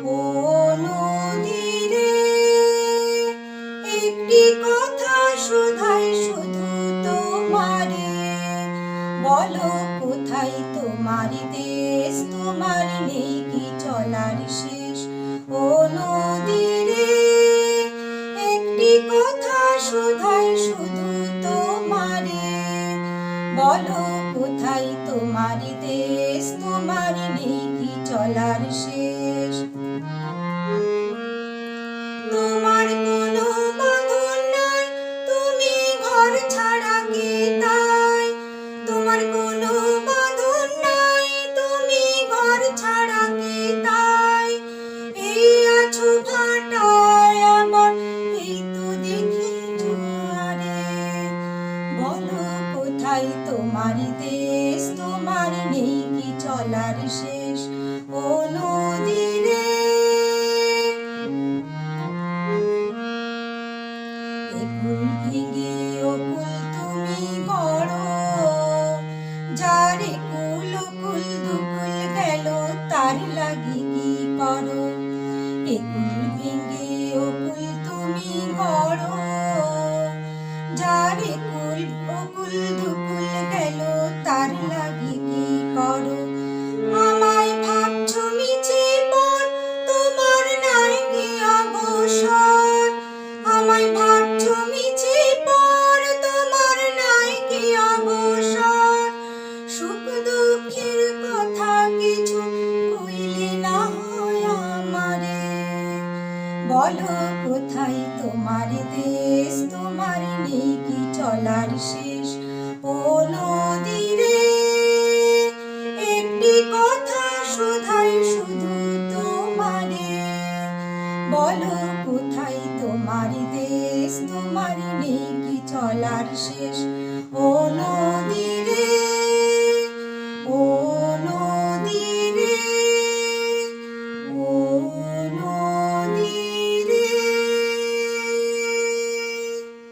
ও নদীরে একটি কথা শুধাই শুধু তোমারে, বলো কোথায় তোমার দেশ, তোমার নেই কি চলার শেষ। ও নদীরে একটি কথা শুধাই শুধু তোমারে, বলো কোথায় তোমার দেশ, তোমার নেই কি চলার শেষ। তোমার কোনো বাঁধন নাই, তুমি ঘর ছাড়া কে তাই। তোমার কোনো বাঁধন নাই, তুমি ঘর ছাড়া কে তাই। এই আছো ভাটায় আমার, এই তো দেখি জোয়ারে, বলো কোথায় তোমার দেশ, তোমার নেই কি চলার শেষ। ও নদীরে একুল ভেঙে অকুল তুমি গড়ো, যার একুল অকুল দুকুল গেল তার লাগি কি করো। একুল ভেঙে অকুল তুমি গড়ো, যার একুল অকুল দুকুল গেল তার লাগি কি করো। আমায় ভাবছো মিছে পর, তোমার নাই কি অবসর। আমায় ভাবছো মিছে পর, তোমার নাই কি অবসর। সুখ দুঃখের কথা কিছু কইলে না হয় আমারে, বলো কোথায় তোমার দেশ, তোমার নেই কি চলার শেষ। ও নদীরে একটি কথা শুধাই শুধু তোমারে, বলো কোথায় তোমার দেশ, তোমার নেই কি চলার শেষ। ও